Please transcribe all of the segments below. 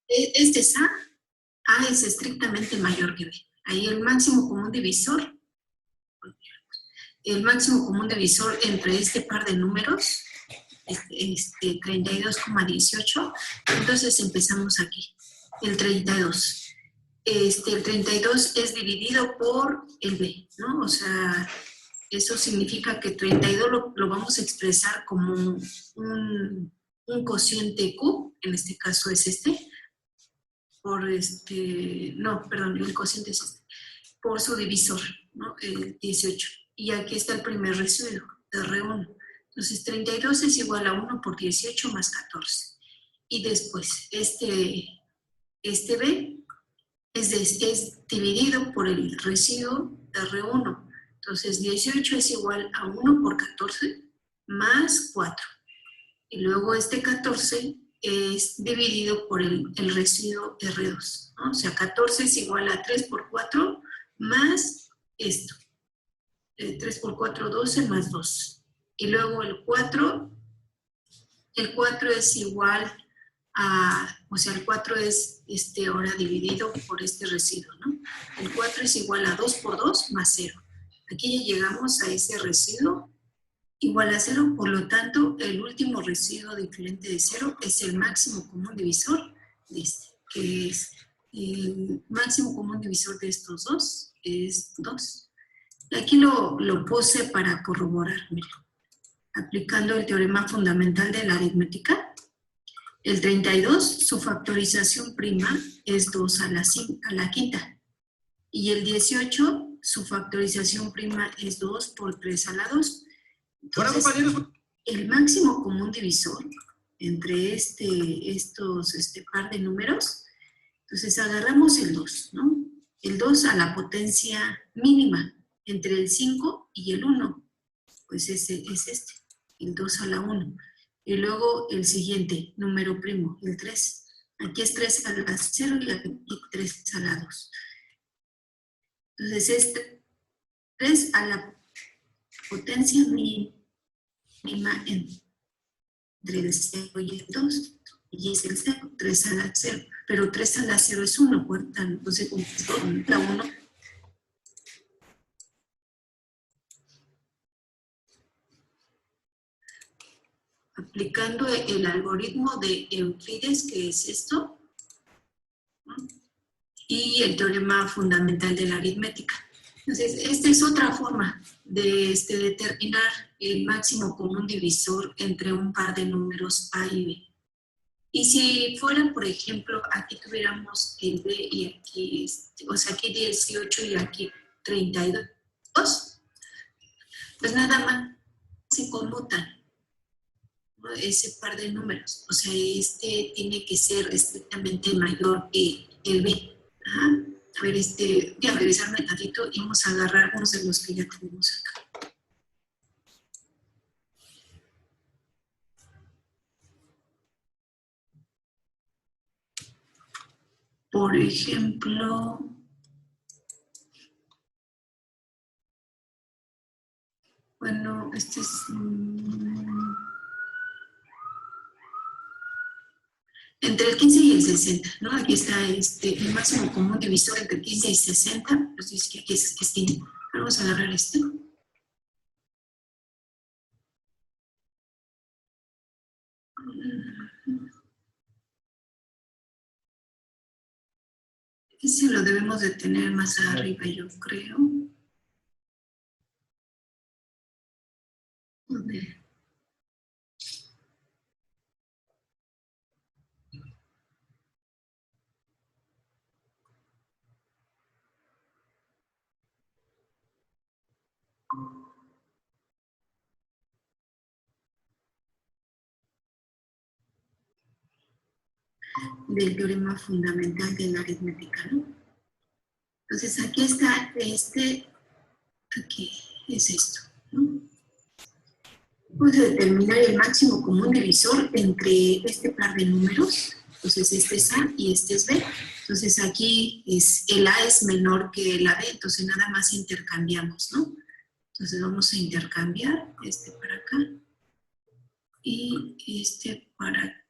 Este es A es estrictamente mayor que B. Ahí el máximo común divisor entre este par de números, 32,18, entonces empezamos aquí, el 32. El 32 es dividido por el B, ¿no? O sea, eso significa que 32 lo vamos a expresar como un cociente Q, en este caso es por el cociente es por su divisor, ¿no? 18. Y aquí está el primer residuo, R1. Entonces, 32 es igual a 1 por 18 más 14. Y después, este B es dividido por el residuo R1. Entonces, 18 es igual a 1 por 14 más 4. Y luego este 14 es dividido por el residuo R2, ¿no? O sea, 14 es igual a 3 por 4 más esto. 3 por 4, 12 más 2. Y luego el 4 es igual a, o sea, el 4 es ahora dividido por este residuo, ¿no? El 4 es igual a 2 por 2 más 0. Aquí ya llegamos a ese residuo igual a 0, por lo tanto, el último residuo diferente de 0 es el máximo común divisor de que es el máximo común divisor de estos dos, es 2. Aquí lo puse para corroborármelo. Aplicando el teorema fundamental de la aritmética, el 32, su factorización prima es 2 a la quinta. Y el 18, su factorización prima es 2 por 3 a la 2. Entonces, el máximo común divisor entre estos par de números, entonces agarramos el 2, ¿no? El 2 a la potencia mínima, entre el 5 y el 1, pues es el 2 a la 1. Y luego el siguiente, número primo, el 3. Aquí es 3 a la 0 y aquí 3 a la 2. Entonces es 3 a la potencia mínima entre el 0 y el 2, y es el 0, 3 a la 0, pero 3 a la 0 es 1, entonces con la 1, aplicando el algoritmo de Euclides, que es esto, ¿no? Y el teorema fundamental de la aritmética. Entonces, esta es otra forma de determinar el máximo común divisor entre un par de números A y B. Y si fuera, por ejemplo, aquí tuviéramos el B y aquí, o sea, aquí 18 y aquí 32, pues nada más se conmutan, ¿no? Ese par de números. O sea, tiene que ser estrictamente mayor que el B. Ajá. A ver, voy a revisarme tantito y vamos a agarrar unos de los que ya tenemos acá. Por ejemplo, bueno, este es... entre el 15 y el 60, ¿no? Aquí está el máximo común divisor entre 15 y 60, pues dice que aquí es Vamos a agarrar esto. Ese lo debemos de tener más arriba, yo creo. A ver. Del teorema fundamental de la aritmética, ¿no? Entonces aquí está aquí es esto, ¿no? Vamos a determinar el máximo común divisor entre este par de números. Entonces este es A y este es B. Entonces aquí el A es menor que la B, entonces nada más intercambiamos, ¿no? Entonces vamos a intercambiar este para acá y este para acá.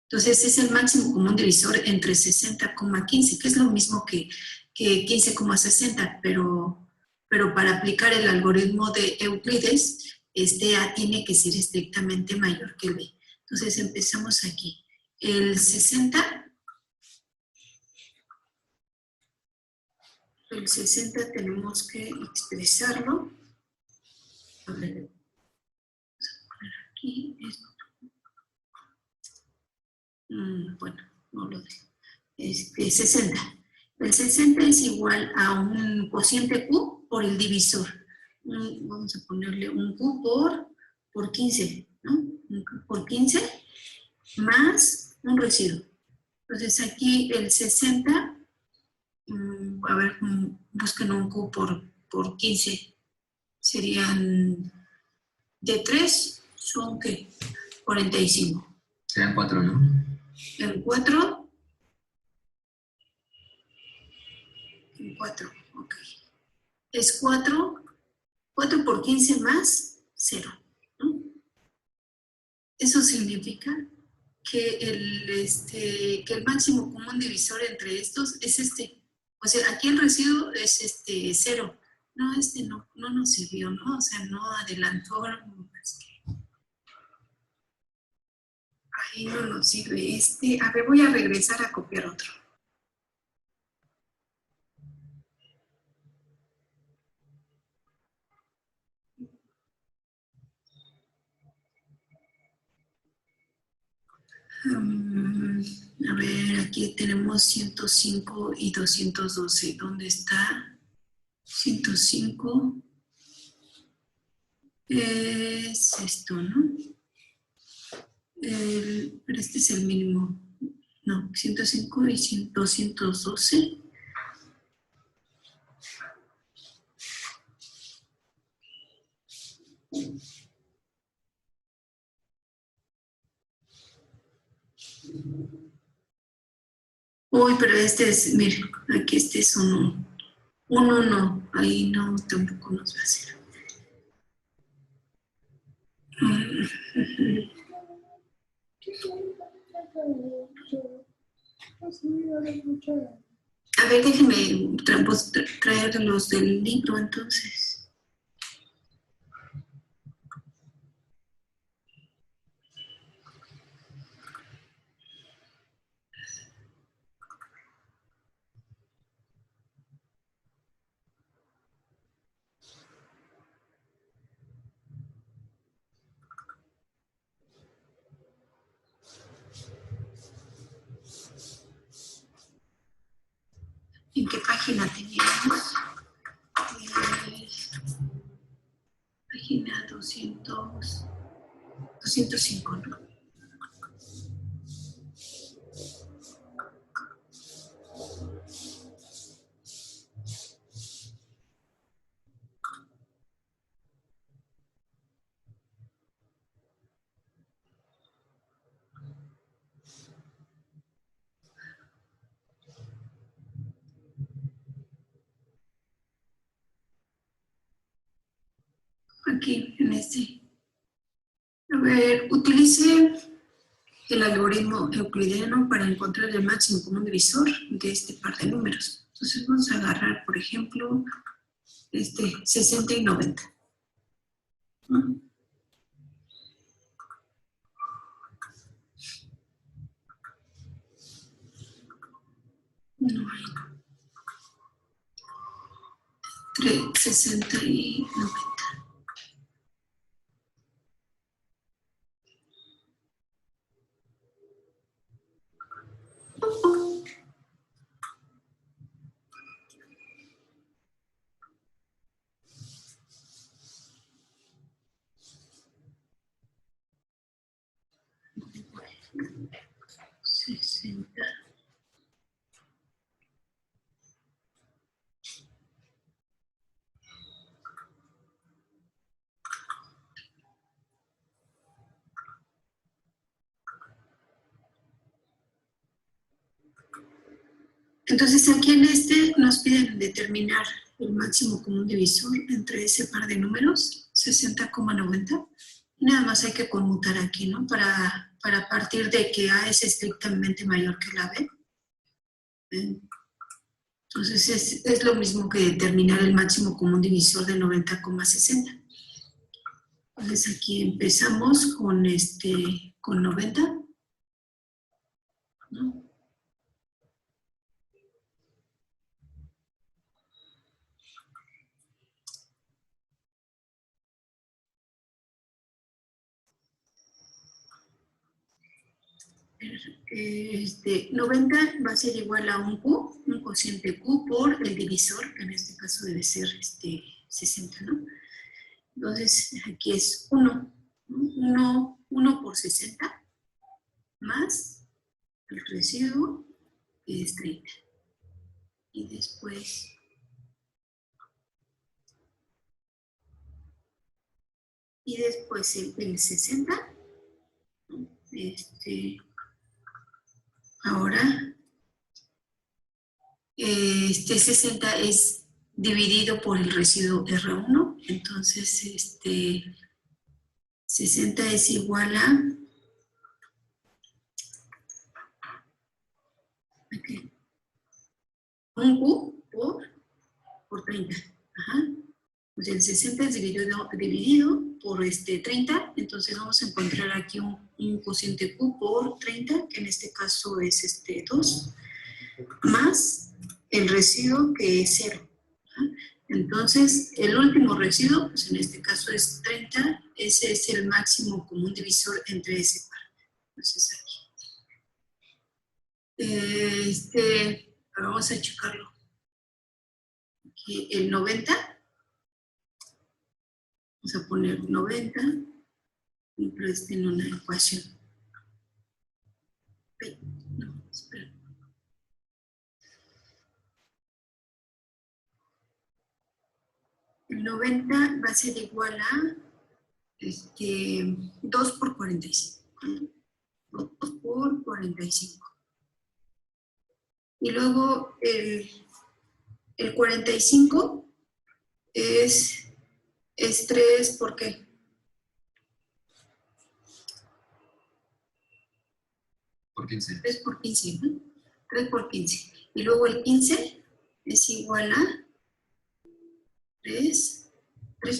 Entonces es el máximo común divisor entre 60,15, que es lo mismo que 15,60, pero para aplicar el algoritmo de Euclides, este A tiene que ser estrictamente mayor que el B. Entonces empezamos aquí. El 60 tenemos que expresarlo. A ver, vamos a poner aquí esto. Bueno, no lo dejo. 60. El 60 es igual a un cociente Q por el divisor. Vamos a ponerle un Q por 15, ¿no? Un Q por 15 más un residuo. Entonces aquí el 60, a ver, busquen un Q por 15. Serían de 3, son ¿qué? 45. Serán 4, ¿no? En 4, ok. Es 4 por 15 más 0, ¿no? Eso significa que el máximo común divisor entre estos es este. O sea, aquí el residuo es 0. No, no nos sirvió, ¿no? O sea, no adelantó. Ahí no nos sirve A ver, voy a regresar a copiar otro. A ver, aquí tenemos 105 y 212. ¿Dónde está? 105 es esto, ¿no? Pero este es el mínimo. No, 105 y 212. Uy, pero este es, mire, aquí este es un 1. Ahí no, tampoco nos va a hacer. A ver, déjenme traer los del libro entonces. ¿En qué página teníamos? Página 205, ¿no? Aquí, en este. A ver, utilice el algoritmo euclidiano para encontrar el máximo común divisor de este par de números. Entonces vamos a agarrar, por ejemplo, 60 y 90. ¿No? No hay. Entre 60 y 90. Entonces aquí en nos piden determinar el máximo común divisor entre ese par de números, 60,90. Y nada más hay que conmutar aquí, ¿no? Para para partir de que A es estrictamente mayor que la B. Entonces es lo mismo que determinar el máximo común divisor de 90,60. Entonces aquí empezamos con, con 90, ¿no? Este, 90 va a ser igual a un Q, un cociente Q por el divisor, que en este caso debe ser 60, ¿no? Entonces, aquí es 1, ¿no? 1 por 60, más el residuo, que es 30. Y después, el 60, ahora, este 60 es dividido por el residuo R1, entonces 60 es igual a un Q por 30. Ajá. Pues el 60 es dividido por 30, entonces vamos a encontrar aquí un cociente Q por 30, que en este caso es 2, más el residuo que es 0. ¿Ah? Entonces, el último residuo, pues en este caso es 30, ese es el máximo común divisor entre ese par. Entonces aquí. Vamos a checarlo. Aquí el 90, vamos a poner 90, pero en una ecuación. No, espera. El 90 va a ser igual a 2 por 45. 2 por 45. Y luego el 45 es 3, ¿por qué? Por 15. 3 por 15, ¿no? 3 por 15. Y luego el 15 es igual a 3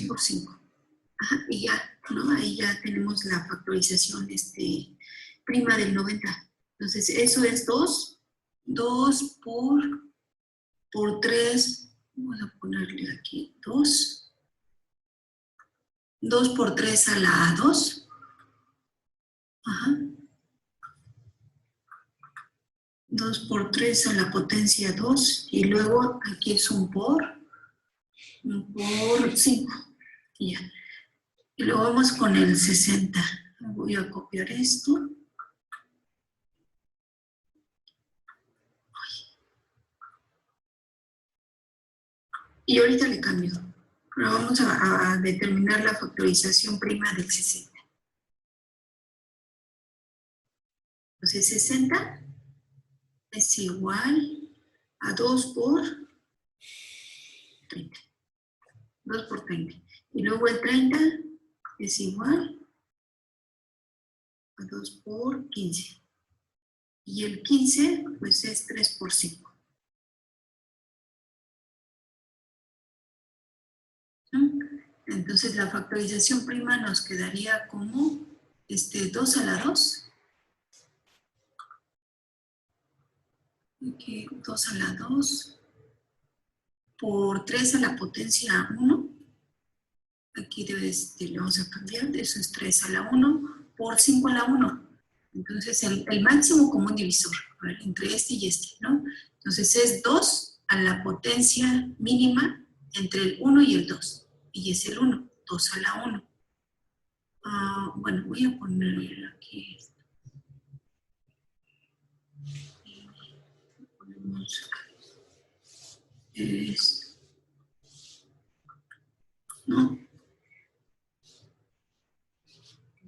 por 5. Ajá, y ya, ¿no? Ahí ya tenemos la factorización prima del 90. Entonces, eso es 2 por 3. Vamos a ponerle aquí 2. 2 por 3 a la 2. Ajá. 2 por 3 a la potencia 2. Y luego aquí es un por 5. Y ya. Y luego vamos con el 60. Voy a copiar esto. Y ahorita le cambio. Pero vamos a determinar la factorización prima del 60. Entonces 60 es igual a 2 por 30. 2 por 30. Y luego el 30 es igual a 2 por 15. Y el 15 pues es 3 por 5. Entonces la factorización prima nos quedaría como 2 a la 2. Aquí 2 a la 2 por 3 a la potencia 1. Aquí le vamos a cambiar, eso es 3 a la 1 por 5 a la 1. Entonces el máximo común divisor entre y ¿no? Entonces es 2 a la potencia mínima entre el 1 y el 2. Y es el 1, 2 a la 1. Bueno, voy a poner aquí esto. Ponemos ¿no?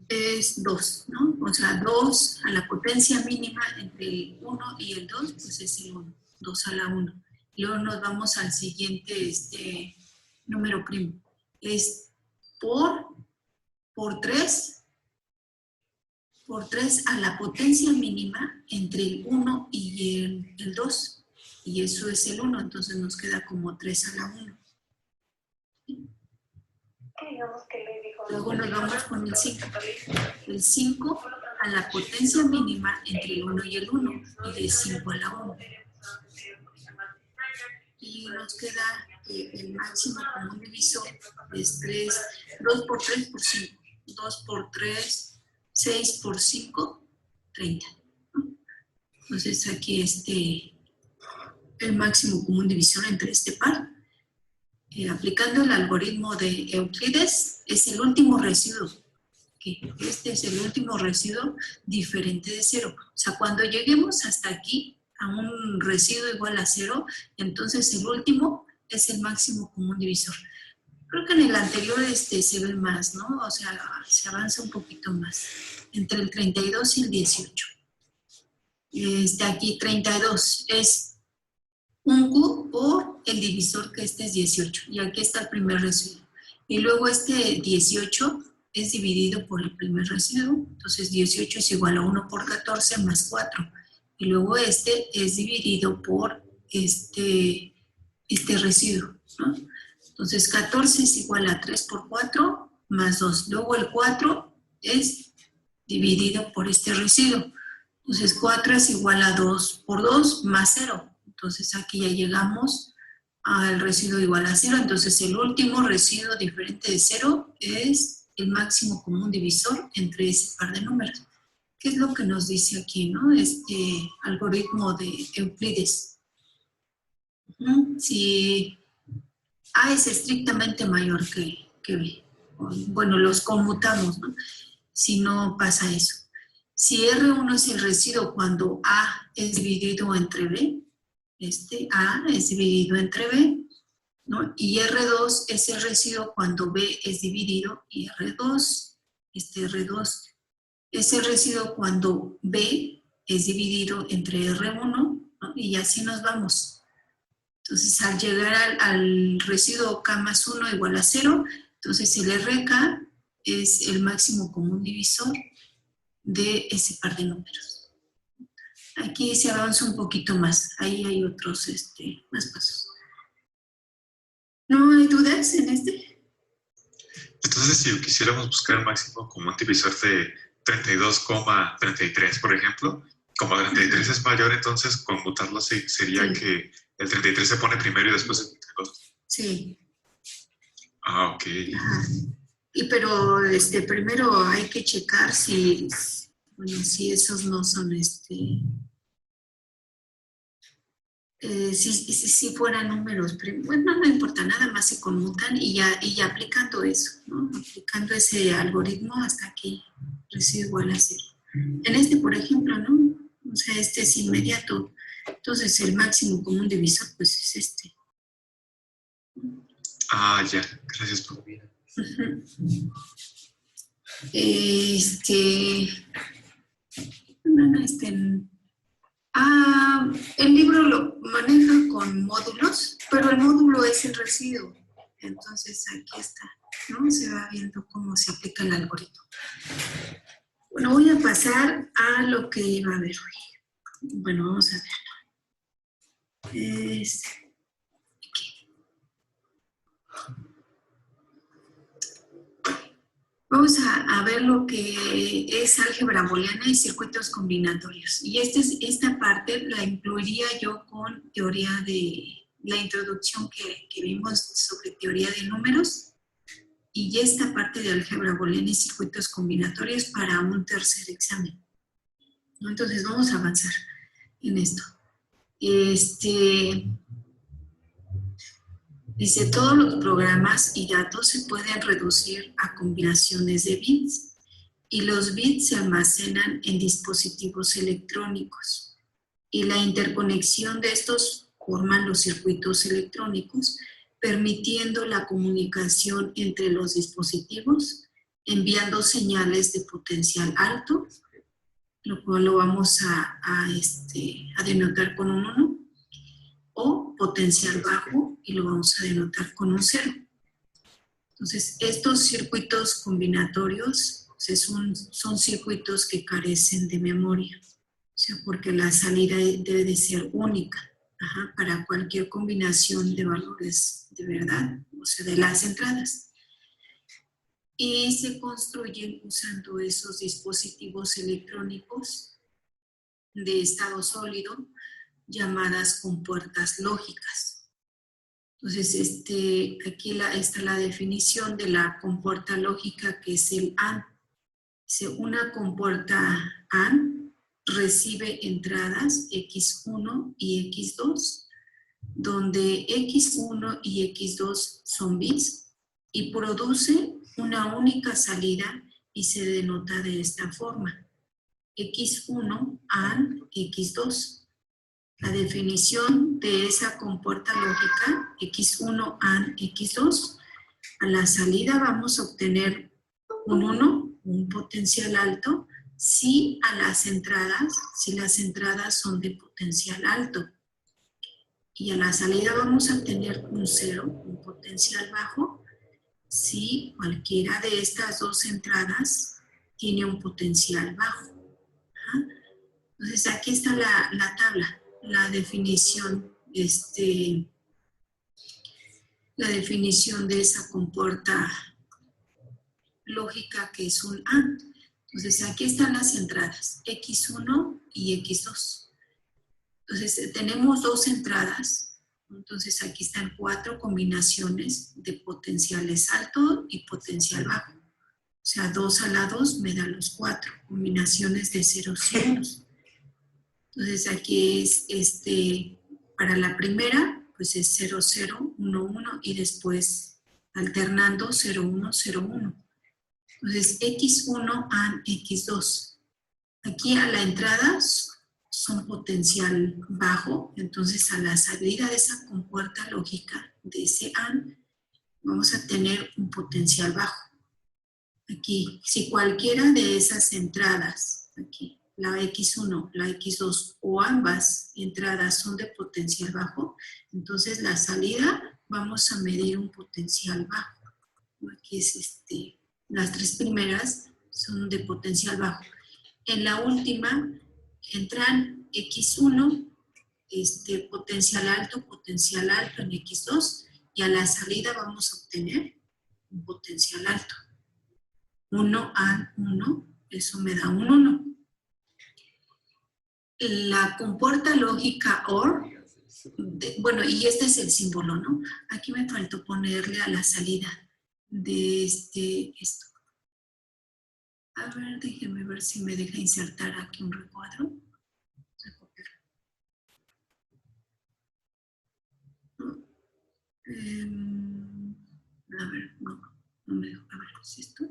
Es 2, ¿no? O sea, 2 a la potencia mínima entre el 1 y el 2, pues es el 1, 2 a la 1. Y luego nos vamos al siguiente número primo. Es por 3 por 3 a la potencia mínima entre el 1 y el 2. Y eso es el 1, entonces nos queda como 3 a la 1. Luego nos vamos con el 5. El 5 a la potencia mínima entre el 1 y el 1, y de 5 a la 1. Y nos queda el máximo común divisor, es 3, 2 por 3 por 5. 2 por 3, 6 por 5, 30. Entonces aquí el máximo común divisor entre este par. Aplicando el algoritmo de Euclides, es el último residuo. Este es el último residuo diferente de 0. O sea, cuando lleguemos hasta aquí a un residuo igual a 0, entonces el último es el máximo común divisor. Creo que en el anterior se ve más, ¿no? O sea, se avanza un poquito más. Entre el 32 y el 18. Aquí 32 es un Q por el divisor, que es 18. Y aquí está el primer residuo. Y luego 18 es dividido por el primer residuo. Entonces 18 es igual a 1 por 14 más 4. Y luego es dividido por este residuo, ¿no? Entonces 14 es igual a 3 por 4 más 2. Luego el 4 es dividido por este residuo. Entonces 4 es igual a 2 por 2 más 0. Entonces aquí ya llegamos al residuo igual a 0. Entonces el último residuo diferente de 0 es el máximo común divisor entre ese par de números. ¿Qué es lo que nos dice aquí, no? Este algoritmo de Euclides. Si A es estrictamente mayor que B, bueno, los conmutamos, ¿no? Si no pasa eso. Si R1 es el residuo cuando A es dividido entre B, A es dividido entre B, ¿no? Y R2 es el residuo cuando B es dividido, y R2 es el residuo cuando B es dividido entre R1, ¿no? Y así nos vamos. Entonces, al llegar al residuo K más 1 igual a 0, entonces el RK es el máximo común divisor de ese par de números. Aquí se avanza un poquito más. Ahí hay otros más pasos. ¿No hay dudas en este? Entonces, si quisiéramos buscar el máximo común divisor de 32,33, por ejemplo, como 33 es mayor, entonces conmutarlo sería que el 33 se pone primero y después el 32. Sí. Ah, ok. Pero primero hay que checar si esos no son si fueran números, bueno, no importa, nada más se conmutan y ya aplicando eso, ¿no? Aplicando ese algoritmo hasta aquí residuo igual a 0. En por ejemplo, ¿no? O sea, es inmediato. Entonces, el máximo común divisor, pues, es este. Ah, ya. Gracias por mi vida. El libro lo maneja con módulos, pero el módulo es el residuo. Entonces, aquí está, ¿no? Se va viendo cómo se aplica el algoritmo. Bueno, voy a pasar a lo que iba a ver hoy. Bueno, vamos a ver. Aquí. Vamos a ver lo que es álgebra booleana y circuitos combinatorios. Y esta parte la incluiría yo con teoría de la introducción que vimos sobre teoría de números. Y esta parte de álgebra booleana y circuitos combinatorios para un tercer examen. Entonces vamos a avanzar en esto. Dice, todos los programas y datos se pueden reducir a combinaciones de bits y los bits se almacenan en dispositivos electrónicos y la interconexión de estos forman los circuitos electrónicos, permitiendo la comunicación entre los dispositivos, enviando señales de potencial alto, lo cual lo vamos a denotar con un 1, o potencial bajo, y lo vamos a denotar con un 0. Entonces, estos circuitos combinatorios Son circuitos que carecen de memoria. O sea, porque la salida debe de ser única. Para cualquier combinación de valores de verdad, o sea, de las entradas. Y se construyen usando esos dispositivos electrónicos de estado sólido llamadas compuertas lógicas. Entonces, aquí está la definición de la compuerta lógica, que es el AND. Una compuerta AND recibe entradas X1 y X2, donde X1 y X2 son bits y produce una única salida y se denota de esta forma: X1 AND X2. La definición de esa compuerta lógica, X1 AND X2, a la salida vamos a obtener un 1, un potencial alto, si las entradas son de potencial alto. Y a la salida vamos a obtener un 0, un potencial bajo, si cualquiera de estas dos entradas tiene un potencial bajo. Entonces aquí está la tabla, la definición de esa compuerta lógica, que es un AND. Entonces aquí están las entradas, X1 y X2. Entonces tenemos dos entradas, entonces aquí están 4 combinaciones de potenciales alto y potencial bajo. O sea, 2 a la 2 me da los 4 combinaciones de ceros y unos. Entonces aquí es, para la primera, pues es 0, 0, 1, 1 y después alternando 0, 1, 0, 1. Entonces X1 AND X2. Aquí a la entrada son potencial bajo, entonces a la salida de esa compuerta lógica de ese AND vamos a tener un potencial bajo. Aquí, si cualquiera de esas entradas, aquí, la X1, la X2 o ambas entradas son de potencial bajo, entonces la salida vamos a medir un potencial bajo. Aquí es las 3 primeras son de potencial bajo. En la última entran X1, potencial alto en X2, y a la salida vamos a obtener un potencial alto. 1 a 1, eso me da un 1. La compuerta lógica OR, bueno, y este es el símbolo, ¿no? Aquí me faltó ponerle a la salida de esto. A ver, déjenme ver si me deja insertar aquí un recuadro. A ver, no me dejo. A ver, ¿es esto?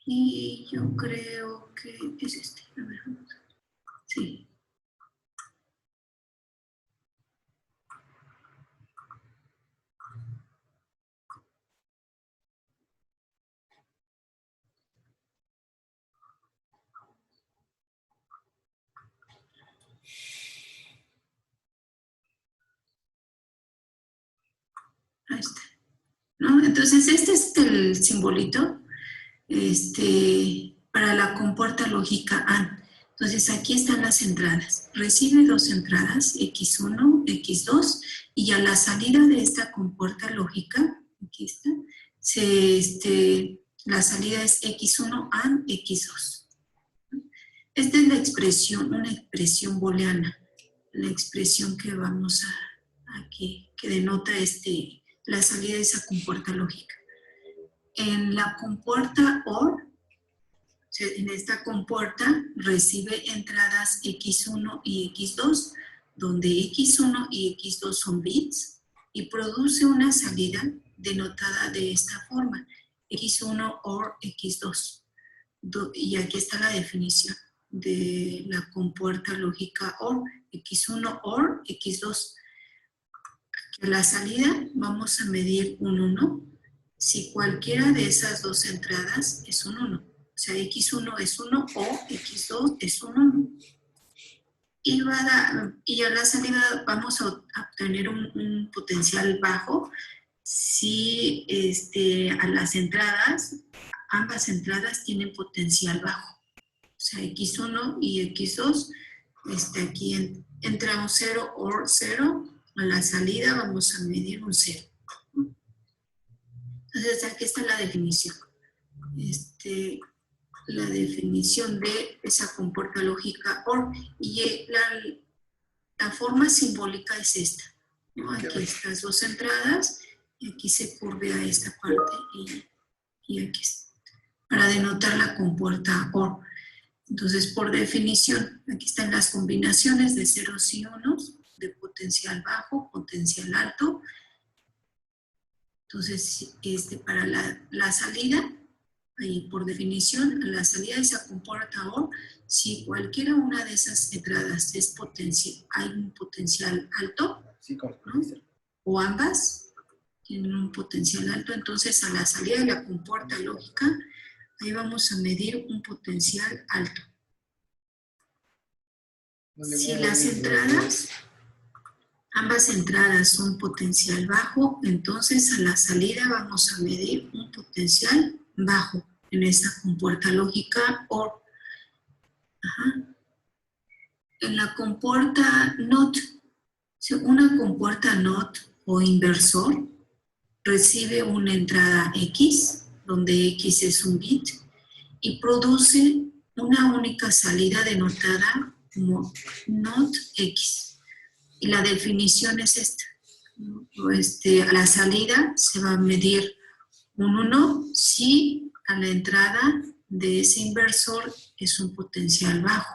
Y yo creo que es este. A ver, vamos a ver. Sí. Ahí está. ¿No? Entonces, este es el simbolito para la compuerta lógica AND. Entonces, aquí están las entradas. Recibe 2 entradas, X1, X2, y a la salida de esta compuerta lógica, aquí está, la salida es X1 AND X2. Esta es la expresión, una expresión booleana, la expresión que vamos aquí, que denota la salida de esa compuerta lógica. En la compuerta OR, en esta compuerta recibe entradas X1 y X2, donde X1 y X2 son bits, y produce una salida denotada de esta forma, X1 OR X2. Y aquí está la definición de la compuerta lógica OR, X1 OR X2. A la salida vamos a medir un 1 si cualquiera de esas dos entradas es un 1. O sea, X1 es 1 o X2 es 1. Y a la salida vamos a obtener un potencial bajo si a las entradas, ambas entradas tienen potencial bajo. O sea, X1 y X2, aquí entra un 0 o 0, a la salida vamos a medir un 0. Entonces aquí está la definición. La definición de esa compuerta lógica OR. Y la forma simbólica es esta, ¿no? Aquí estas dos entradas, y aquí se curvea esta parte, y aquí para denotar la compuerta OR. Entonces, por definición, aquí están las combinaciones de ceros y unos, de potencial bajo, potencial alto. Entonces, para la salida, ahí por definición, a la salida de esa compuerta OR, si cualquiera una de esas entradas hay un potencial alto, ¿no? O ambas tienen un potencial alto, entonces a la salida de la compuerta lógica, ahí vamos a medir un potencial alto. Si las entradas, ambas entradas son potencial bajo, entonces a la salida vamos a medir un potencial bajo en esa compuerta lógica OR. En la compuerta NOT, una compuerta NOT o inversor recibe una entrada X, donde X es un bit, y produce una única salida denotada como NOT X. Y la definición es esta. A la salida se va a medir un 1 si a la entrada de ese inversor es un potencial bajo.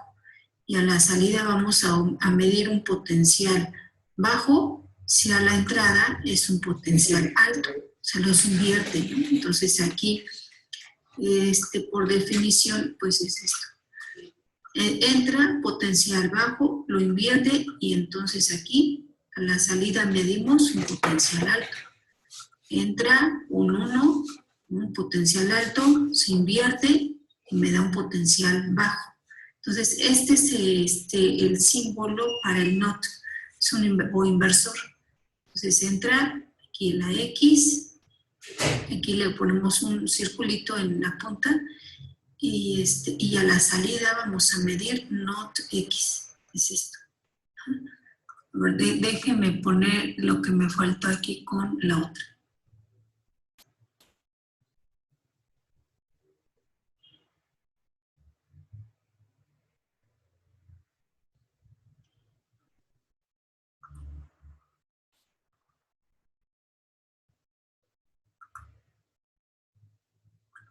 Y a la salida vamos a medir un potencial bajo si a la entrada es un potencial alto. Se los invierte, ¿no? Entonces aquí, por definición, pues es esto. Entra potencial bajo, lo invierte y entonces aquí a la salida medimos un potencial alto. Entra un 1, un potencial alto, se invierte y me da un potencial bajo. Entonces este es el símbolo para el NOT, es un inversor. Entonces entra aquí la X, aquí le ponemos un circulito en la punta, y a la salida vamos a medir NOT X, es esto. A ver, déjenme poner lo que me faltó aquí con la otra.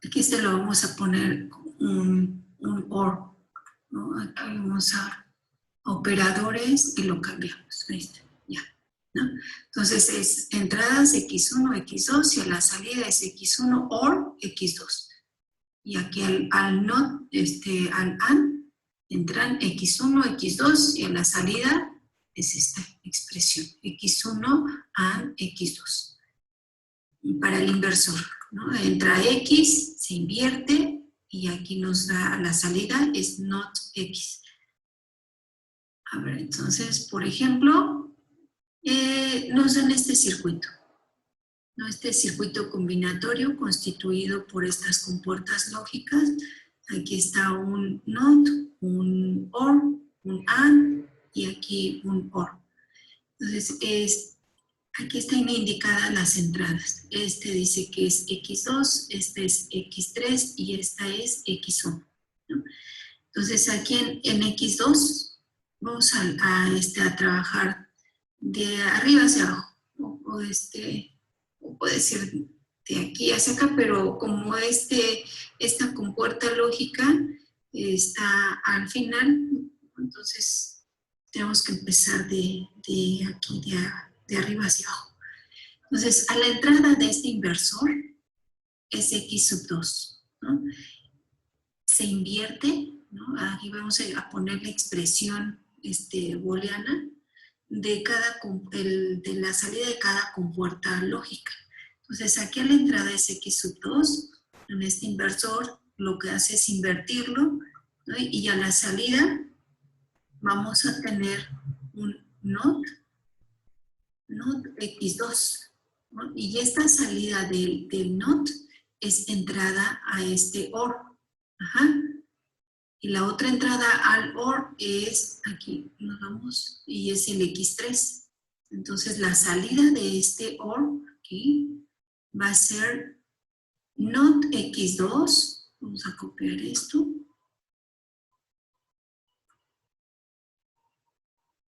Aquí se lo vamos a poner un OR, ¿no? Aquí vamos a operadores y lo cambiamos. Ahí está, ya, ¿no? Entonces es entradas X1, X2 y a la salida es X1 OR X2. Y aquí al NOT, al AND, entran X1, X2 y a la salida es esta expresión, X1 AND X2. Y para el inversor, ¿no? Entra X, se invierte y aquí nos da la salida es NOT X. A ver, entonces, por ejemplo, nos dan este circuito, ¿no? Este circuito combinatorio constituido por estas compuertas lógicas. Aquí está un NOT, un OR, un AND y aquí un OR. Entonces, aquí están indicadas las entradas. Este dice que es X2, este es X3 y esta es X1, ¿no? Entonces aquí en X2 vamos a trabajar de arriba hacia abajo, o puede ser de aquí hacia acá, pero como esta compuerta lógica está al final, entonces tenemos que empezar de aquí, de arriba hacia abajo. Entonces, a la entrada de este inversor es X sub 2, ¿no? Se invierte, ¿no? Aquí vamos a poner la expresión booleana de la salida de cada compuerta lógica. Entonces, aquí a la entrada es X sub 2, en este inversor lo que hace es invertirlo, ¿no? Y a la salida vamos a tener un NOT X2, ¿no? Y esta salida del NOT es entrada a este OR. Ajá. Y la otra entrada al OR es, aquí nos vamos, y es el X3. Entonces la salida de este OR aquí va a ser NOT X2. Vamos a copiar esto.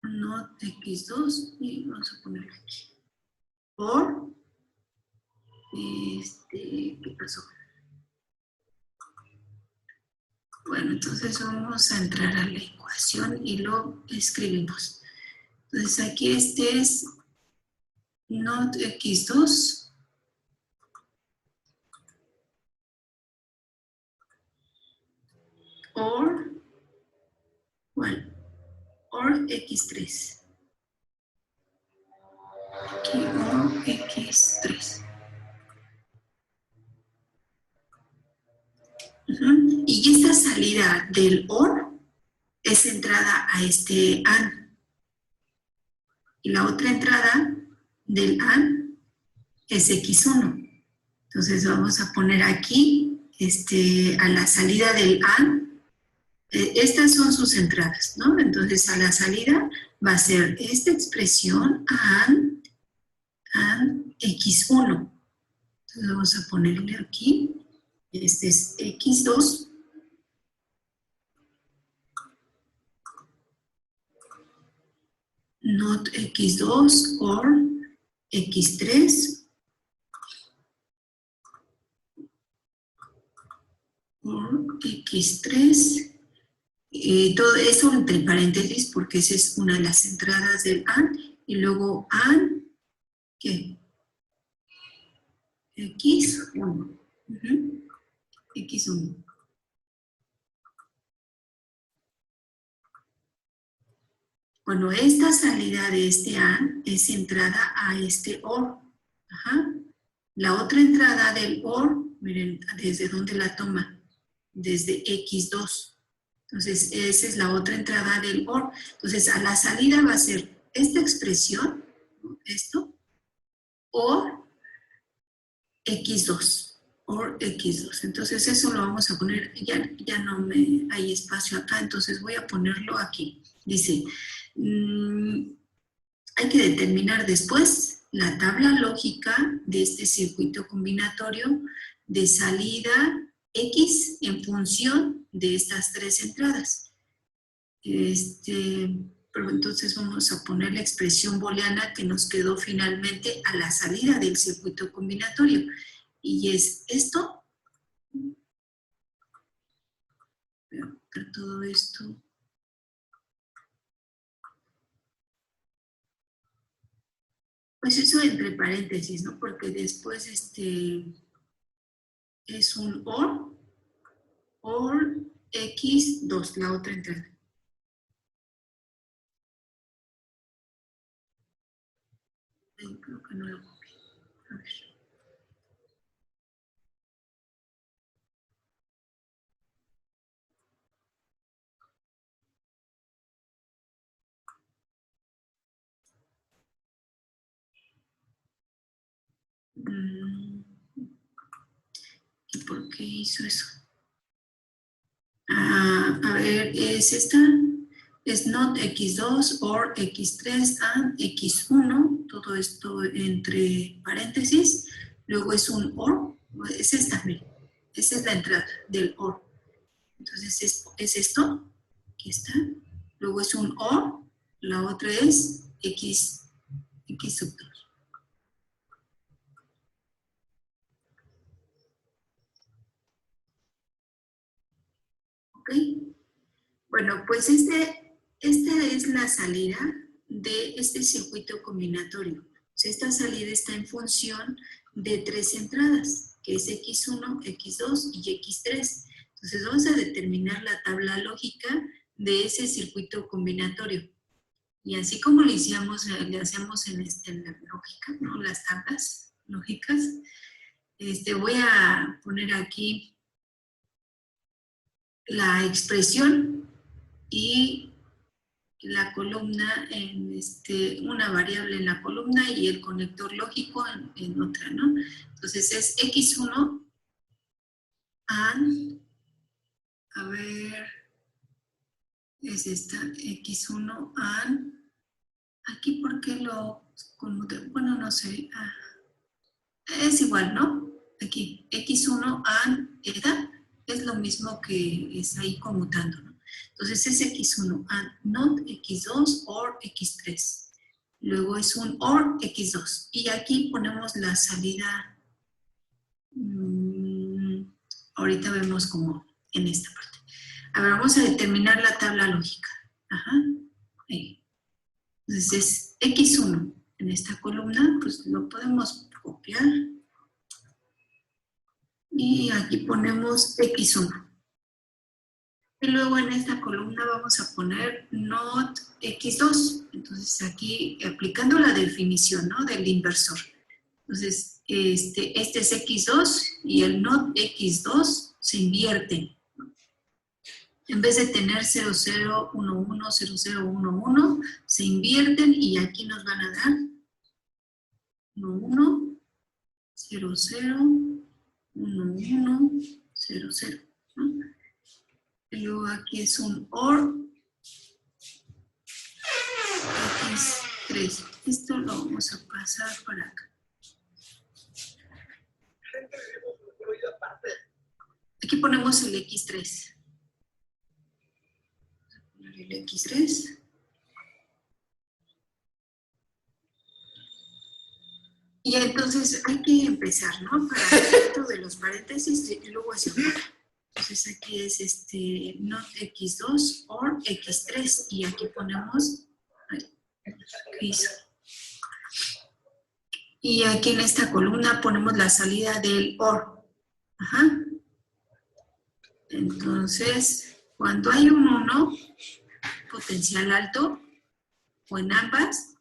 NOT X2 y vamos a ponerlo aquí. OR, ¿qué pasó? Bueno, entonces vamos a entrar a la ecuación y lo escribimos. Entonces aquí este es NOT X2 OR, bueno, OR X3. Aquí OR X3. Y esta salida del OR es entrada a este AND. Y la otra entrada del AND es X1. Entonces vamos a poner aquí a la salida del AND. Estas son sus entradas, ¿no? Entonces a la salida va a ser esta expresión AND X1. Entonces vamos a ponerle aquí. Este es X2. NOT X2 OR X3 OR X3. Todo eso entre paréntesis porque esa es una de las entradas del AND. Y luego AND, ¿qué? X1. X1. Bueno, esta salida de este AND es entrada a este OR. Ajá. La otra entrada del OR, miren, ¿desde dónde la toma? Desde X2. Entonces, esa es la otra entrada del OR. Entonces, a la salida va a ser esta expresión, ¿no? Esto, OR X2. OR X2. Entonces, eso lo vamos a poner, ya no hay espacio acá, entonces voy a ponerlo aquí. Dice, hay que determinar después la tabla lógica de este circuito combinatorio de salida X en función de estas tres entradas. Pero entonces vamos a poner la expresión booleana que nos quedó finalmente a la salida del circuito combinatorio. Y es esto. Voy a buscar todo esto. Pues eso entre paréntesis, ¿no? Porque después es un OR X2, la otra entrada. Creo que no lo copié. A ver. ¿Y por qué hizo eso? A ver, es esta. Es NOT X2, OR X3, AND X1. Todo esto entre paréntesis. Luego es un OR. Es esta, miren. Esa es la entrada del OR. Entonces es esto. Aquí está. Luego es un OR. La otra es X sub 2. ¿Ok? Bueno, pues esta es la salida de este circuito combinatorio. O sea, esta salida está en función de tres entradas, que es X1, X2 y X3. Entonces vamos a determinar la tabla lógica de ese circuito combinatorio. Y así como le hacemos en la lógica, ¿no? Las tablas lógicas, voy a poner aquí la expresión y la columna en una variable en la columna y el conector lógico en otra, ¿no? Entonces es x1 and, a ver, es esta, x1 and, aquí ¿por qué lo conmuté? Bueno, no sé, es igual, ¿no? Aquí, x1 and eta es lo mismo que es ahí conmutando, ¿no? Entonces es x1 and not x2 or x3. Luego es un or x2. Y aquí ponemos la salida. Ahorita vemos como en esta parte. A ver, vamos a determinar la tabla lógica. Ajá. Ahí. Entonces es x1 en esta columna, pues lo podemos copiar. Y aquí ponemos x1. Y luego en esta columna vamos a poner not x2. Entonces aquí aplicando la definición, ¿no?, del inversor. Entonces este es x2 y el not x2 se invierten. En vez de tener 0, 0, 1, 1, 0, 0, 1, 1, se invierten y aquí nos van a dar 1, 1, 0, 0, 1, 1, 0, 0. ¿No? Y luego aquí es un OR x3. Esto lo vamos a pasar para acá. Aquí ponemos el x3. Vamos a poner el x3. Y entonces hay que empezar, ¿no? Para esto de los paréntesis y luego hacia afuera. Entonces aquí es not x2 or x3 y aquí ponemos x. Y aquí en esta columna ponemos la salida del or. Ajá. Entonces, cuando hay un 1, potencial alto, o en ambas,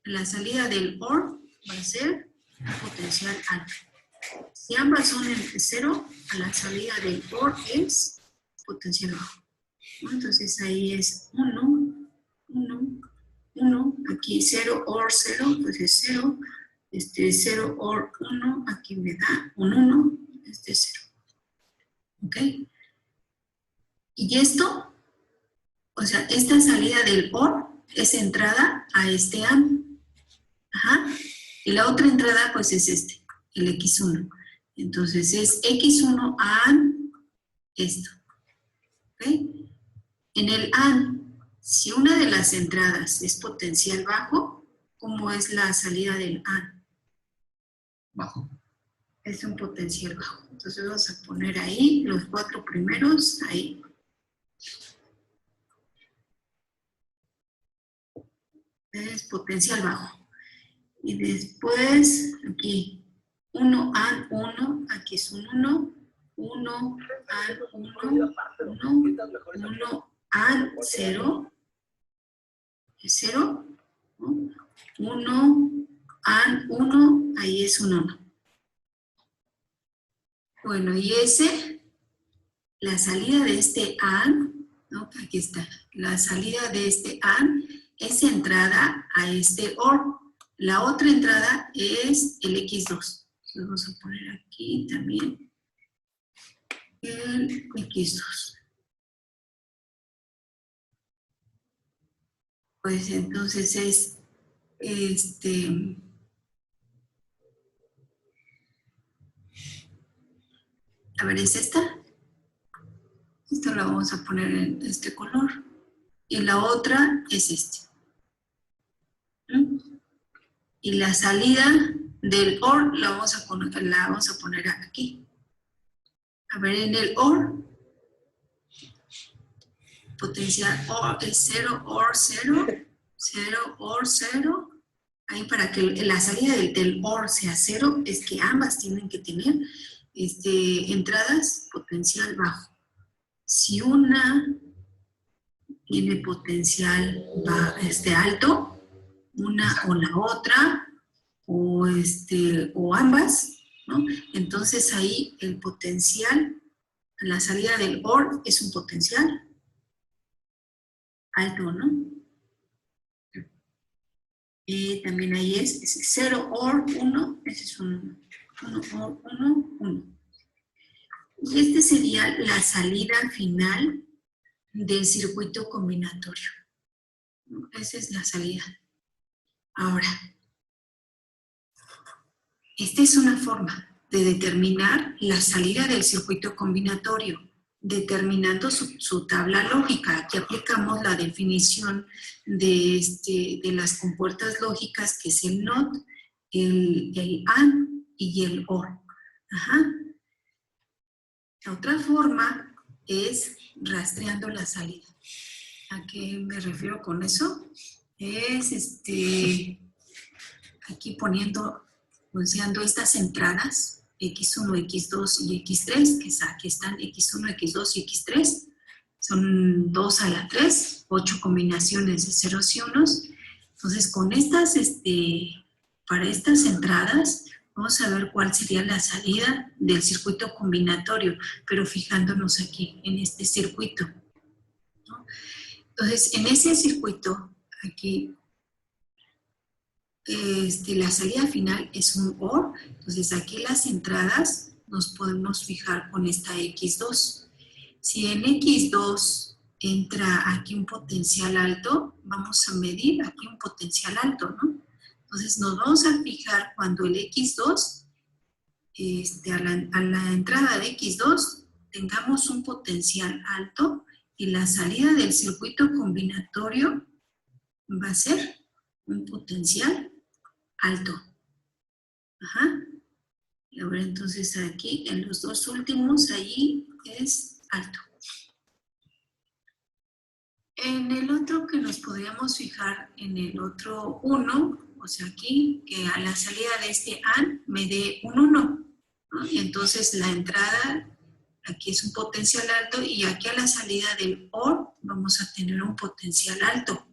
la salida del or va a ser potencial alto. Si ambas son en 0, a la salida del OR es potencial bajo. Entonces ahí es 1, 1, 1, aquí 0, OR 0, pues es 0, 0, OR 1, aquí me da un 1, 0. ¿Ok? Y esto, o sea, esta salida del OR es entrada a este AND. Ajá. Y la otra entrada, pues es el X1. Entonces es X1 AND esto. ¿Ok? En el AND, si una de las entradas es potencial bajo, ¿cómo es la salida del AND? Bajo. Es un potencial bajo. Entonces vamos a poner ahí los 4 primeros, ahí. Es potencial bajo. Y después, aquí, 1 AND 1, aquí es un 1, 1 AND 1, 1 AND 0, es 0, ¿no? 1 AND 1, ahí es un 1. Bueno, y la salida de este AND, ¿no? Aquí está, la salida de este AND es entrada a este OR. La otra entrada es el X2. Entonces vamos a poner aquí también el X2. Pues entonces es a ver, es esta. Esta la vamos a poner en este color. Y la otra es Y la salida del OR la vamos a poner aquí. A ver, en el OR, potencial OR es 0, OR 0, 0, OR 0. Ahí para que la salida del OR sea 0, es que ambas tienen que tener entradas potencial bajo. Si una tiene potencial alto, una o la otra, o ambas, ¿no? Entonces ahí el potencial la salida del OR es un potencial alto, ¿no? También ahí es 0 OR 1, ese es un 1 OR 1, 1. Y este sería la salida final del circuito combinatorio. Esa es la salida. Ahora, esta es una forma de determinar la salida del circuito combinatorio, determinando su tabla lógica. Aquí aplicamos la definición de las compuertas lógicas, que es el NOT, el AND y el OR. Ajá. La otra forma es rastreando la salida. ¿A qué me refiero con eso? Es aquí poniendo estas entradas, X1, X2 y X3, que aquí están X1, X2 y X3. Son 2 a la 3, 8 combinaciones de ceros y unos. Entonces, con estas, para estas entradas, vamos a ver cuál sería la salida del circuito combinatorio, pero fijándonos aquí, en este circuito, ¿no? Entonces, en ese circuito, aquí, la salida final es un OR. Entonces, aquí las entradas nos podemos fijar con esta X2. Si en X2 entra aquí un potencial alto, vamos a medir aquí un potencial alto, ¿no? Entonces, nos vamos a fijar cuando el X2, a la entrada de X2, tengamos un potencial alto y la salida del circuito combinatorio va a ser un potencial alto. Ajá. Y ahora entonces aquí, en los dos últimos, ahí es alto. En el otro que nos podríamos fijar, en el otro 1, o sea aquí, que a la salida de este AND me dé un 1, ¿no? Y entonces la entrada, aquí es un potencial alto, y aquí a la salida del OR vamos a tener un potencial alto.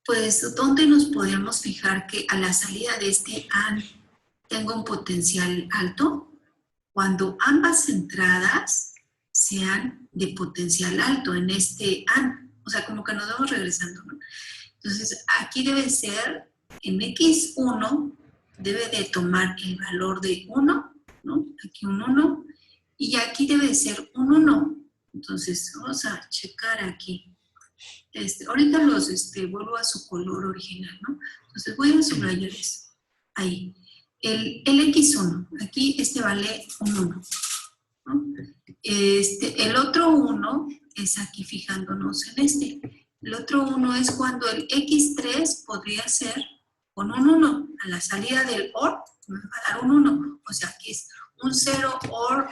Pues, ¿dónde nos podríamos fijar que a la salida de este AND tenga un potencial alto? Cuando ambas entradas sean de potencial alto en este AND. O sea, como que nos vamos regresando, ¿no? Entonces, aquí debe ser, en X1, debe de tomar el valor de 1, ¿no? Aquí un 1, y aquí debe ser un 1. Entonces, vamos a checar aquí. Ahorita los vuelvo a su color original, ¿no? Entonces, voy a subrayar eso. Ahí. El X1, aquí vale un 1, ¿no? El otro 1 es aquí fijándonos en este. El otro 1 es cuando el X3 podría ser con un 1. A la salida del OR me va a dar un 1. O sea, aquí es un 0 OR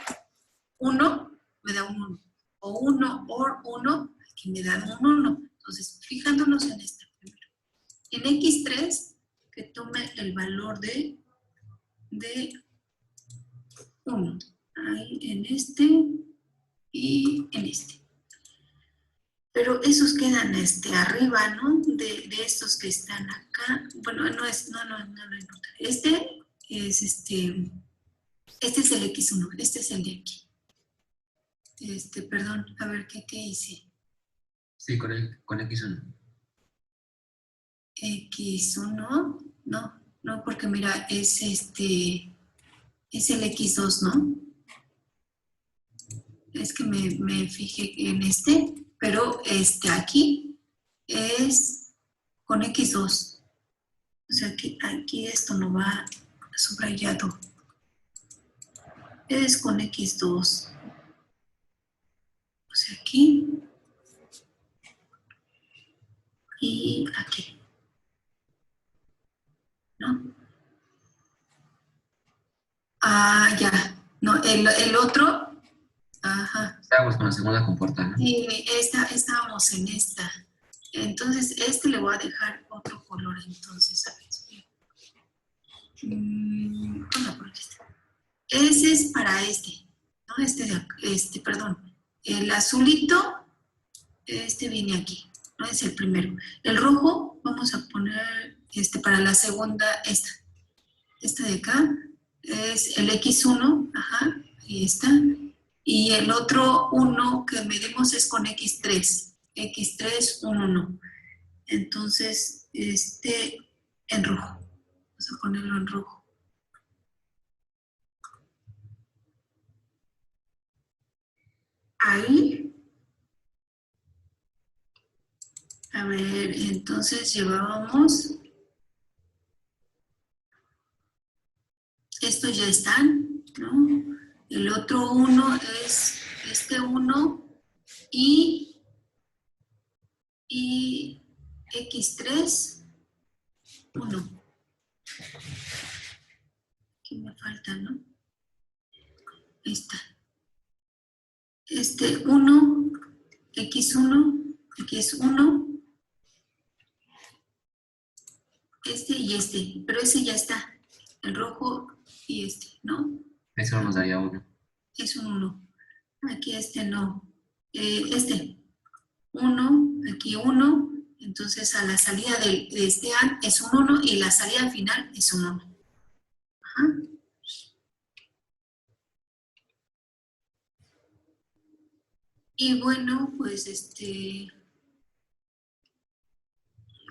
1 me da un 1. O 1 OR 1, aquí me da un 1. Entonces, fijándonos en este primero. En X3, que tome el valor de 1. Ahí en este y en este. Pero esos quedan arriba, ¿no? De estos que están acá. Bueno, no importa. Este es el X1, este es el de aquí. Perdón, a ver, ¿qué hice? Sí, con X1. X1, no, porque mira, es el X2, ¿no? Es que me fijé en pero aquí es con X2. O sea, aquí esto no va subrayado. Es con X2. O sea, aquí y aquí. ¿No? Ah, ya. No, el otro. Ajá. Estábamos con la segunda compuerta, ¿no? Sí, estábamos en esta. Entonces, le voy a dejar otro color, entonces, a ver. Ese es para ¿no? Perdón. El azulito, viene aquí, ¿no? Es el primero. El rojo, vamos a poner, para la segunda, esta de acá, es el x1, ajá, ahí está. Y el otro 1 que medimos es con x3. x3, 1 no. Entonces, en rojo. Vamos a ponerlo en rojo. Ahí. A ver, entonces llevábamos. Estos ya están, ¿no? El otro 1 es este 1 y x3, 1. Aquí me falta, ¿no? Ahí está. 1, x1, aquí es 1, y pero ese ya está, el rojo y ¿no? Eso nos daría 1. Es un 1. Aquí no. 1, aquí 1, entonces a la salida de este AND es un 1 y la salida final es un 1. Ajá. Y bueno, pues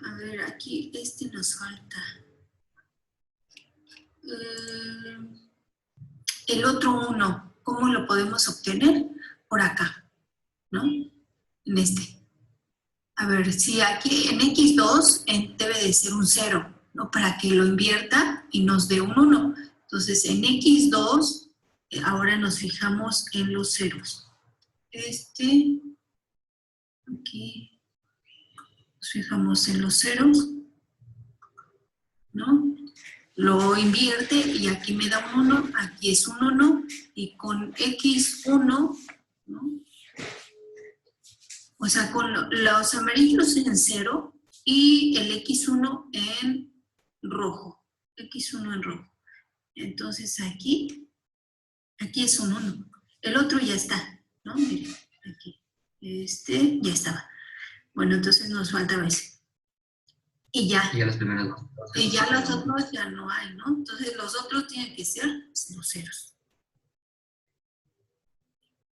a ver, aquí nos falta. El otro 1, ¿cómo lo podemos obtener? Por acá, ¿no? En A ver, si aquí en x2 debe de ser un 0, ¿no? Para que lo invierta y nos dé un 1. Entonces, en x2, ahora nos fijamos en los ceros. Aquí nos fijamos en los ceros, ¿no? Lo invierte y aquí me da un 1, aquí es un 1, y con x1, ¿no? O sea, con los amarillos en 0 y el x1 en rojo. x1 en rojo. Entonces aquí es un 1. El otro ya está, ¿no? Miren, aquí. Ya estaba. Bueno, entonces nos faltaba ese. Y ya. Y ya los primeros dos. Y ya los otros ya no hay, ¿no? Entonces los otros tienen que ser los ceros.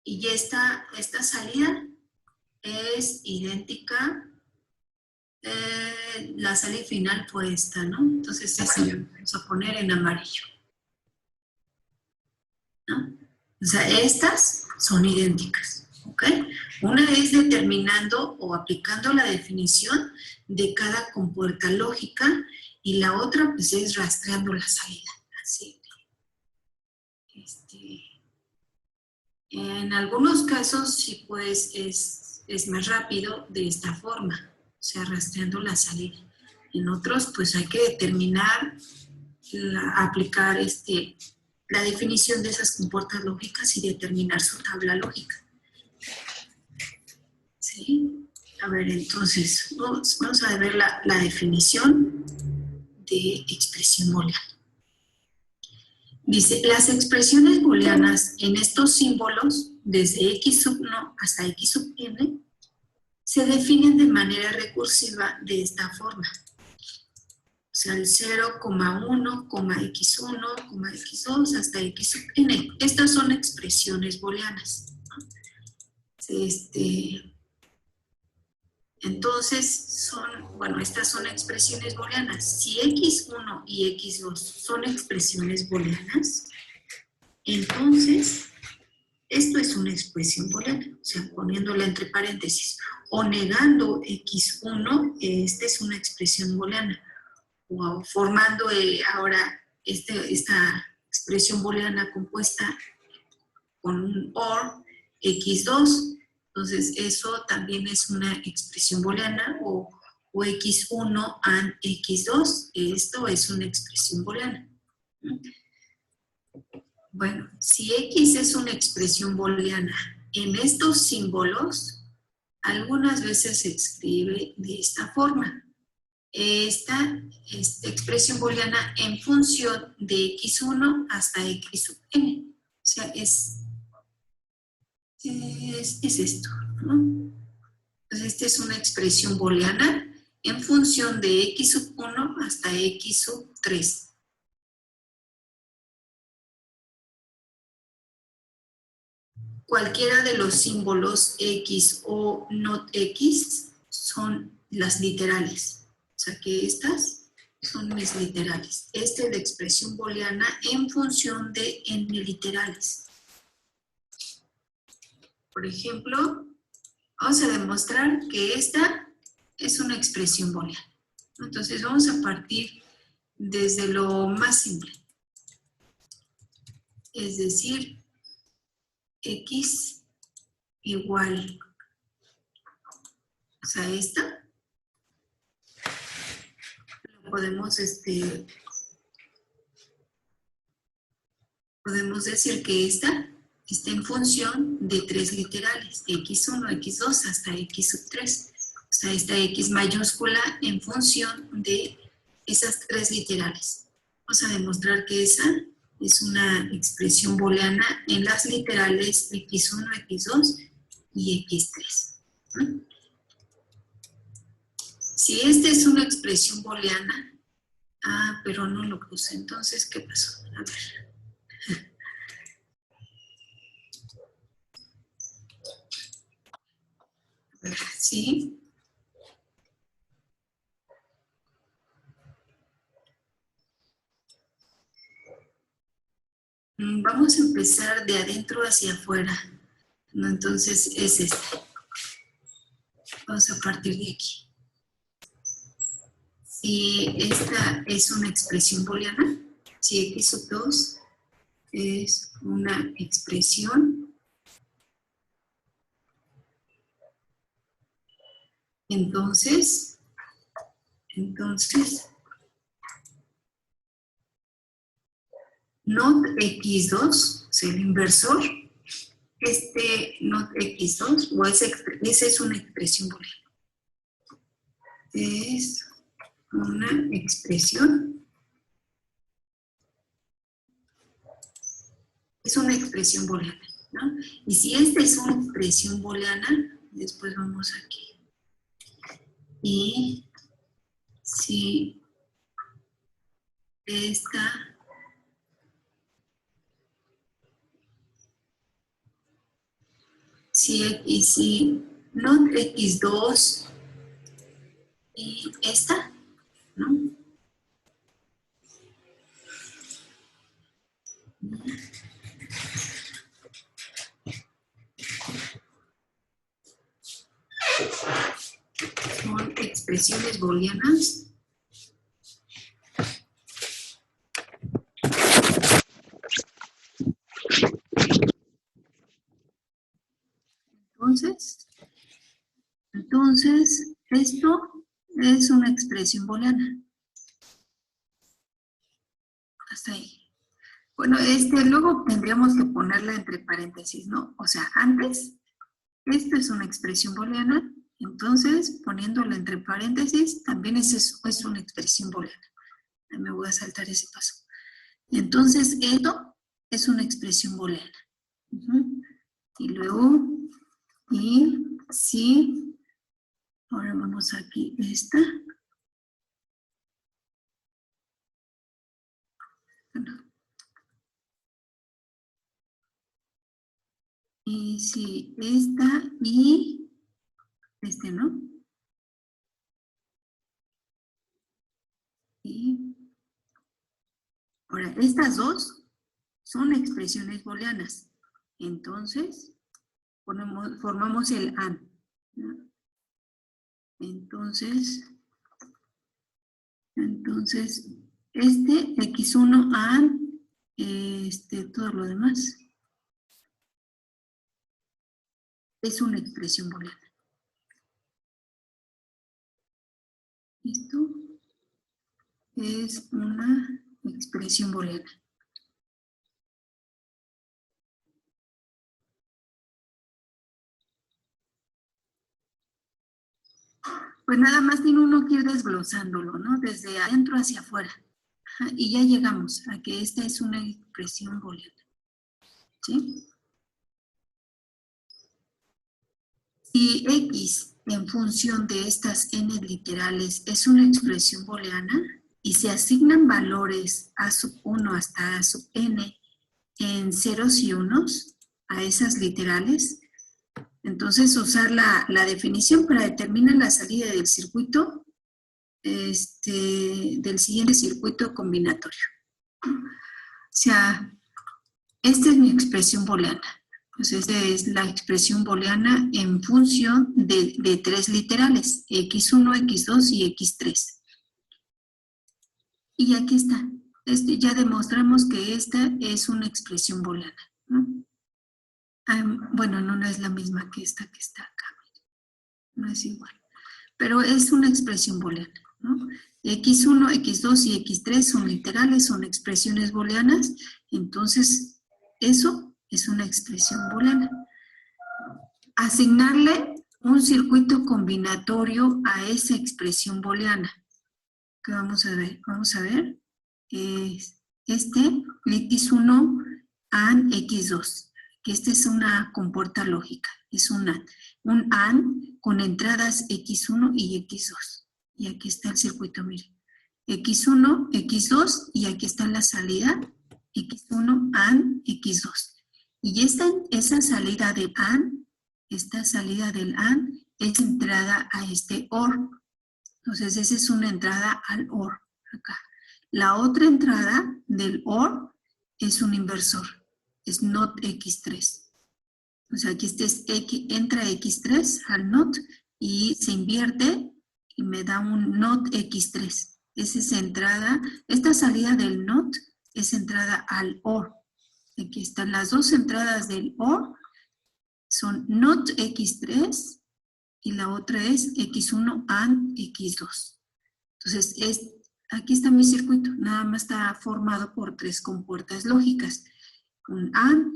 Y ya esta salida es idéntica. La salida final fue esta, ¿no? Entonces esa la vamos a poner en amarillo, ¿no? O sea, estas son idénticas, ¿ok? Una es determinando o aplicando la definición de cada compuerta lógica y la otra pues es rastreando la salida, así. En algunos casos sí pues es más rápido de esta forma, o sea, rastreando la salida. En otros pues hay que determinar, aplicar la definición de esas compuertas lógicas y determinar su tabla lógica. ¿Sí? A ver, entonces, vamos a ver la definición de expresión booleana. Dice, las expresiones booleanas en estos símbolos, desde x1 hasta x sub n, se definen de manera recursiva de esta forma. O sea, el 0,1, x1, x2 hasta x sub n. Estas son expresiones booleanas, ¿no? Entonces, estas son expresiones booleanas. Si x1 y x2 son expresiones booleanas, entonces esto es una expresión booleana, o sea, poniéndola entre paréntesis. O negando x1, esta es una expresión booleana. O formando ahora esta expresión booleana compuesta con un OR, x2. Entonces, eso también es una expresión booleana, o x1 and x2. Esto es una expresión booleana. Bueno, si x es una expresión booleana en estos símbolos, algunas veces se escribe de esta forma. Esta expresión booleana en función de x1 hasta x sub n. O sea, es esto, ¿no? Entonces, esta es una expresión booleana en función de x sub 1 hasta x sub 3. cualquiera de los símbolos X o not X son las literales. O sea que estas son mis literales. Esta es la expresión booleana en función de n literales. Por ejemplo, vamos a demostrar que esta es una expresión booleana. Entonces vamos a partir desde lo más simple. Es decir, X igual, o sea, esta, podemos decir que esta está en función de tres literales, X1, X2 hasta X3. O sea, esta X mayúscula en función de esas tres literales. Vamos a demostrar que esa es una expresión booleana en las literales X1, X2 y X3. ¿No? Si esta es una expresión booleana, pero no lo puse, entonces, ¿qué pasó? A ver. ¿Sí? Vamos a empezar de adentro hacia afuera. ¿No? Entonces es esta. Vamos a partir de aquí. Si esta es una expresión booleana, si X sub 2 es una expresión, entonces not X2, o sea, el inversor, not X2, o esa es una expresión booleana. Es una expresión. Es una expresión booleana, ¿no? Y si esta es una expresión booleana, después vamos aquí. Y si esta si not X2 y esta, ¿no? Son expresiones booleanas. Entonces, esto es una expresión booleana. Hasta ahí. Bueno, luego tendríamos que ponerla entre paréntesis, ¿no? O sea, antes, esta es una expresión booleana, entonces, poniéndola entre paréntesis, también es una expresión booleana. Me voy a saltar ese paso. Entonces, esto es una expresión booleana. Y luego, y si, ahora vamos aquí, esta. Y si esta y ¿no? Y ahora, estas dos son expresiones booleanas. Entonces, formamos el AND, ¿no? Entonces, X1 AND, todo lo demás es una expresión booleana. Esto es una expresión booleana. Pues nada más tiene uno que ir desglosándolo, ¿no? Desde adentro hacia afuera. Y ya llegamos a que esta es una expresión booleana. ¿Sí? Si X en función de estas n literales es una expresión booleana y se asignan valores a sub 1 hasta a sub n en ceros y unos, a esas literales. Entonces, usar la definición para determinar la salida del circuito, del siguiente circuito combinatorio. O sea, esta es mi expresión booleana. Pues esta es la expresión booleana en función de tres literales, x1, x2 y x3. Y aquí está. Ya demostramos que esta es una expresión booleana, ¿no? Bueno, no es la misma que esta que está acá. No es igual. Pero es una expresión booleana, ¿no? x1, x2 y x3 son literales, son expresiones booleanas. Entonces, eso es una expresión booleana. Asignarle un circuito combinatorio a esa expresión booleana. ¿Qué vamos a ver? Vamos a ver. x1 AND x2. Que esta es una compuerta lógica. Es un AND con entradas x1 y x2. Y aquí está el circuito, miren. x1, x2 y aquí está la salida x1 AND x2. Y esa salida del AND, esta salida del AND es entrada a este OR. Entonces, esa es una entrada al OR, acá. La otra entrada del OR es un inversor, es NOT X3. O sea, aquí entra X3 al NOT y se invierte y me da un NOT X3. Esa es entrada, esta salida del NOT es entrada al OR. Aquí están las dos entradas del OR, son NOT X3 y la otra es X1 AND X2. Entonces, aquí está mi circuito, nada más está formado por tres compuertas lógicas, un AND,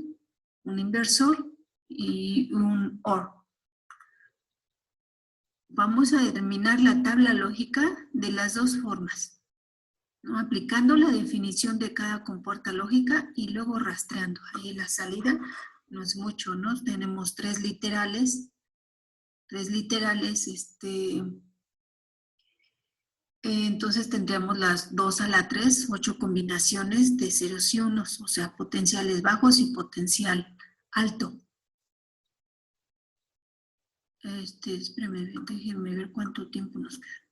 un inversor y un OR. Vamos a determinar la tabla lógica de las dos formas, ¿no? Aplicando la definición de cada compuerta lógica y luego rastreando. Ahí la salida no es mucho, ¿no? Tenemos tres literales, entonces tendríamos las 2 a la 3, 8 combinaciones de ceros y unos, o sea, potenciales bajos y potencial alto. Espérenme, déjenme ver cuánto tiempo nos queda.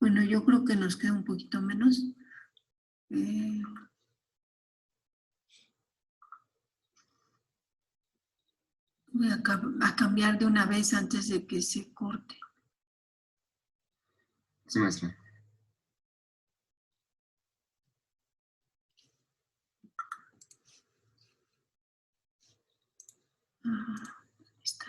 Bueno, yo creo que nos queda un poquito menos. Voy a cambiar de una vez antes de que se corte. Sí, maestra. Está.